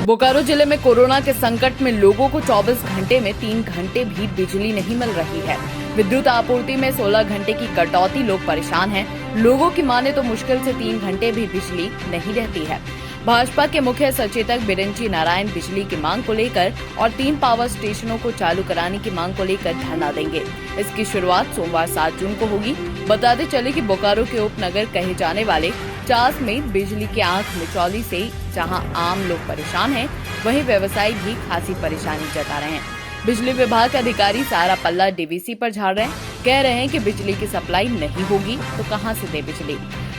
बोकारो जिले में कोरोना के संकट में लोगों को 24 घंटे में 3 घंटे भी बिजली नहीं मिल रही है। विद्युत आपूर्ति में 16 घंटे की कटौती, लोग परेशान हैं। लोगों की माने तो मुश्किल से 3 घंटे भी बिजली नहीं रहती है। भाजपा के मुख्य सचेतक बिरंची नारायण बिजली की मांग को लेकर और 3 पावर स्टेशनों को चालू कराने की मांग को लेकर धरना देंगे। इसकी शुरुआत सोमवार 7 जून को होगी। बताते चले कि बोकारो के उपनगर कहे जाने वाले चास में बिजली की आंख मिचौली से जहां आम लोग परेशान हैं, वहीं व्यवसायी भी खासी परेशानी जता रहे हैं। बिजली विभाग के अधिकारी सारा पल्ला डीवीसी पर झाड़ रहे हैं, कह रहे हैं कि बिजली की सप्लाई नहीं होगी तो कहां से दे बिजली।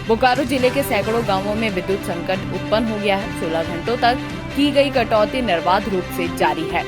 बोकारो जिले के सैकड़ों गांवों में विद्युत संकट उत्पन्न हो गया है। 16 घंटों तक की गई कटौती निर्बाध रूप से जारी है।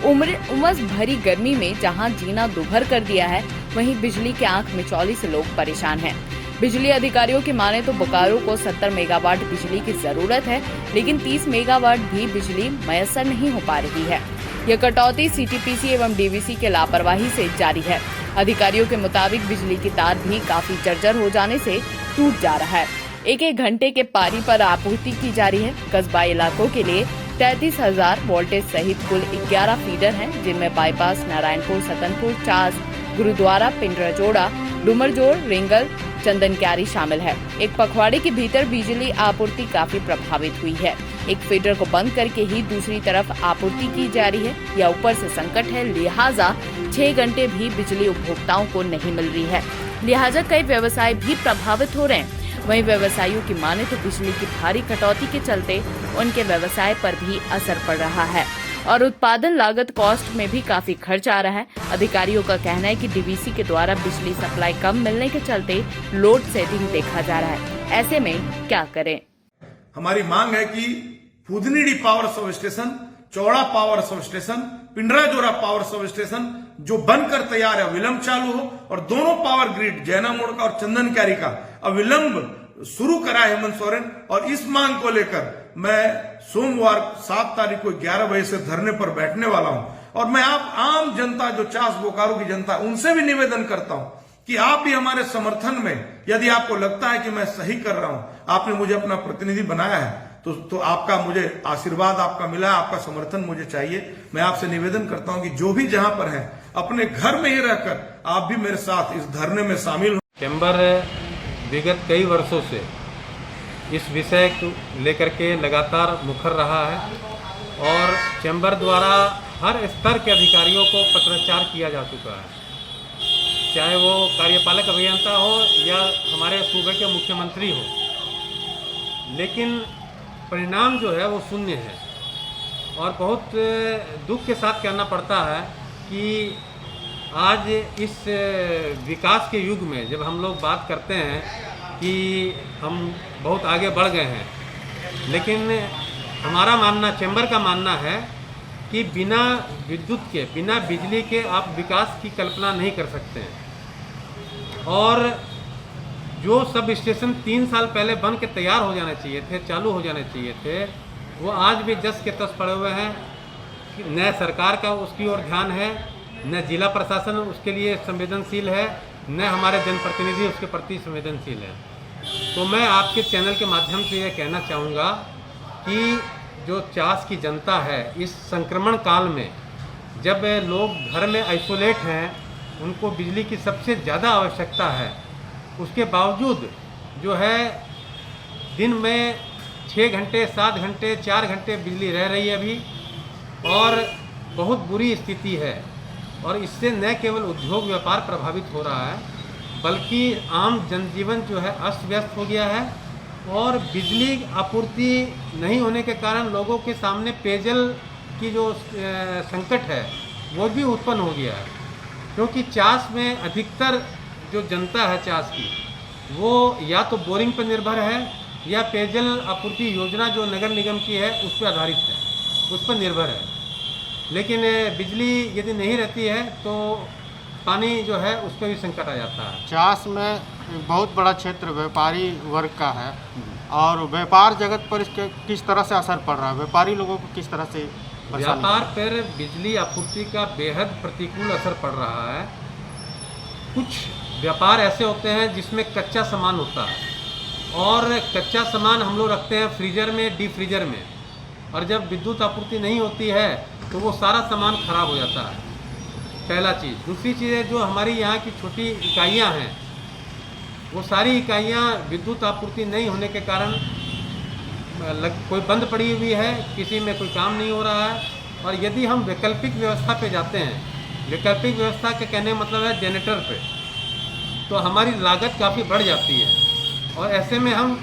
उमस भरी गर्मी में जहां जीना दुभर कर दिया है, वहीं बिजली के आंख मिचौली से लोग परेशान हैं। बिजली अधिकारियों की माने तो बोकारो को 70 मेगावाट बिजली की जरूरत है, लेकिन 30 मेगावाट भी बिजली मयसर नहीं हो पा रही है। यह कटौती सीटीपीसी एवं डीवीसी के लापरवाही से जारी है। अधिकारियों के मुताबिक बिजली की तार भी काफी जर्जर हो जाने से टूट जा रहा है। एक घंटे के पारी पर आपूर्ति की जा रही है। कस्बा इलाकों के लिए 33,000 वोल्टेज सहित कुल 11 फीडर हैं, जिनमें बाईपास, नारायणपुर, सतनपुर, चास, गुरुद्वारा, पिंडराजोड़ा, डुमरजोड़, रेंगल, चंदन क्यारी शामिल है। एक पखवाड़े के भीतर बिजली आपूर्ति काफी प्रभावित हुई है। एक फीडर को बंद करके ही दूसरी तरफ आपूर्ति की जा रही है। यह ऊपर से संकट है, लिहाजा 6 घंटे भी बिजली उपभोक्ताओं को नहीं मिल रही है। लिहाजा कई व्यवसाय भी प्रभावित हो रहे हैं। वहीं व्यवसायियों की माने तो बिजली की भारी कटौती के चलते उनके व्यवसाय पर भी असर पड़ रहा है और उत्पादन लागत कॉस्ट में भी काफी खर्च आ रहा है। अधिकारियों का कहना है कि डीवीसी के द्वारा बिजली सप्लाई कम मिलने के चलते लोड शेडिंग देखा जा रहा है। ऐसे में क्या करें? हमारी मांग है कि फुदनीडी पावर सब स्टेशन, चौड़ा power sub station, Pindrajora power sub station जो बनकर तैयार है अविलंब चालू हो, और दोनों पावर ग्रिड जैना मोड़ का और चंदन क्यारी का अविलंब शुरू करा है हेमंत सोरेन। और इस मांग को लेकर मैं सोमवार 7 तारीख को 11 बजे से धरने पर बैठने वाला हूं। और मैं आप आम जनता, जो चास बोकारो की जनता, उनसे भी निवेदन करता हूं कि आप भी हमारे समर्थन में, यदि आपको लगता है कि मैं सही कर रहा हूं, आपने मुझे अपना प्रतिनिधि बनाया है, तो आपका मुझे आशीर्वाद आपका मिला है, आपका समर्थन मुझे चाहिए। मैं आपसे निवेदन करता हूं कि जो भी जहां पर है, अपने घर में ही रहकर आप भी मेरे साथ इस धरने में शामिल हो। चैम्बर विगत कई वर्षों से इस विषय को लेकर के लगातार मुखर रहा है और चैम्बर द्वारा हर स्तर के अधिकारियों को पत्राचार किया जा चुका है, चाहे वो कार्यपालक अभियंता हो या हमारे सूबे के मुख्यमंत्री हो, लेकिन परिणाम जो है वो शून्य है। और बहुत दुख के साथ कहना पड़ता है कि आज इस विकास के युग में जब हम लोग बात करते हैं कि हम बहुत आगे बढ़ गए हैं, लेकिन हमारा मानना, चैम्बर का मानना है कि बिना विद्युत के, बिना बिजली के आप विकास की कल्पना नहीं कर सकते हैं। और जो सब स्टेशन 3 साल पहले बन के तैयार हो जाने चाहिए थे, चालू हो जाने चाहिए थे, वो आज भी जस के तस पड़े हुए हैं। न सरकार का उसकी ओर ध्यान है, न जिला प्रशासन उसके लिए संवेदनशील है, न हमारे जनप्रतिनिधि उसके प्रति संवेदनशील है। तो मैं आपके चैनल के माध्यम से ये कहना चाहूँगा कि जो चास की जनता है, इस संक्रमण काल में जब लोग घर में आइसोलेट हैं, उनको बिजली की सबसे ज़्यादा आवश्यकता है, उसके बावजूद जो है दिन में 6 घंटे, 7 घंटे, 4 घंटे बिजली रह रही है अभी, और बहुत बुरी स्थिति है। और इससे न केवल उद्योग व्यापार प्रभावित हो रहा है, बल्कि आम जनजीवन जो है अस्त व्यस्त हो गया है। और बिजली आपूर्ति नहीं होने के कारण लोगों के सामने पेयजल की जो संकट है वो भी उत्पन्न हो गया है, क्योंकि चास में अधिकतर जो जनता है चास की, वो या तो बोरिंग पर निर्भर है या पेयजल आपूर्ति योजना जो नगर निगम की है उस पर आधारित है, उस पर निर्भर है। लेकिन बिजली यदि नहीं रहती है तो पानी जो है उस पर भी संकट आ जाता है। चास में बहुत बड़ा क्षेत्र व्यापारी वर्ग का है और व्यापार जगत पर इसके किस तरह से असर पड़ रहा है, व्यापारी लोगों को किस तरह से व्यापार पर बिजली आपूर्ति का बेहद प्रतिकूल असर पड़ रहा है। कुछ व्यापार ऐसे होते हैं जिसमें कच्चा सामान होता है, और कच्चा सामान हम लोग रखते हैं फ्रीजर में, डीप फ्रीजर में, और जब विद्युत आपूर्ति नहीं होती है तो वो सारा सामान खराब हो जाता है, पहला चीज़। दूसरी चीज़ है जो हमारी यहाँ की छोटी इकाइयाँ हैं, वो सारी इकाइयाँ विद्युत आपूर्ति नहीं होने के कारण कोई बंद पड़ी हुई है, किसी में कोई काम नहीं हो रहा है। और यदि हम वैकल्पिक व्यवस्था पे जाते हैं, वैकल्पिक व्यवस्था के कहने का मतलब है जनरेटर पे, तो हमारी लागत काफ़ी बढ़ जाती है और ऐसे में हम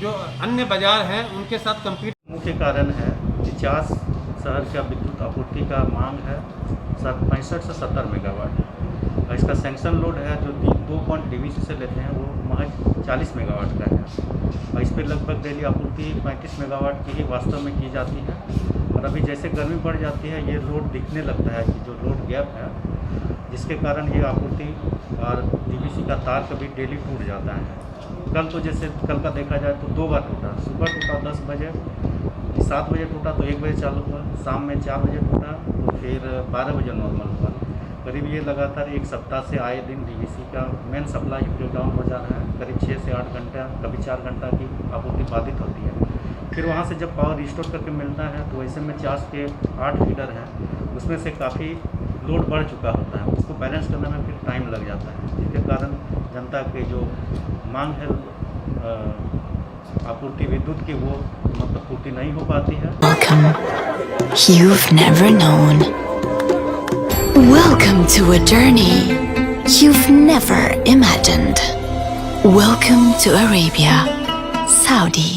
जो अन्य बाज़ार हैं उनके साथ कम्पीट। मुख्य कारण है 50 शहर का विद्युत आपूर्ति का मांग है 65 से 70 मेगावाट। और इसका सैंक्शन लोड है जो 2 पॉइंट डीवीसी से लेते हैं वो महज 40 मेगावाट का है। और इस पर लगभग डेली आपूर्ति 35 मेगावाट की ही वास्तव में की जाती है। और अभी जैसे गर्मी बढ़ जाती है ये लोड दिखने लगता है कि जो लोड गैप है, जिसके कारण ये आपूर्ति और डीवीसी का तार कभी डेली टूट जाता है। कल तो जैसे कल का देखा जाए तो 2 बार टूटा, सुबह टूटा 10 बजे, 7 बजे टूटा तो 1 बजे चालू हुआ, शाम में 4 बजे टूटा तो फिर 12 बजे नॉर्मल हुआ। करीब ये लगातार 1 सप्ताह से आए दिन डीवीसी का मेन सप्लाई ब्रेकडाउन हो जा रहा है। करीब 6 से 8 घंटा, कभी 4 घंटा की आपूर्ति बाधित होती है। फिर वहाँ से जब पावर रिस्टोर करके मिलता है तो ऐसे में 4 के 8 फीडर हैं, उसमें से काफ़ी लोड बढ़ चुका होता है, उसको बैलेंस करने में फिर टाइम लग जाता है, जिसके कारण जनता के जो मांग है आपूर्ति विद्युत की वो मतलब पूर्ति नहीं हो पाती है। Welcome. You've never known. Welcome to a journey you've never imagined. Welcome to Arabia, Saudi.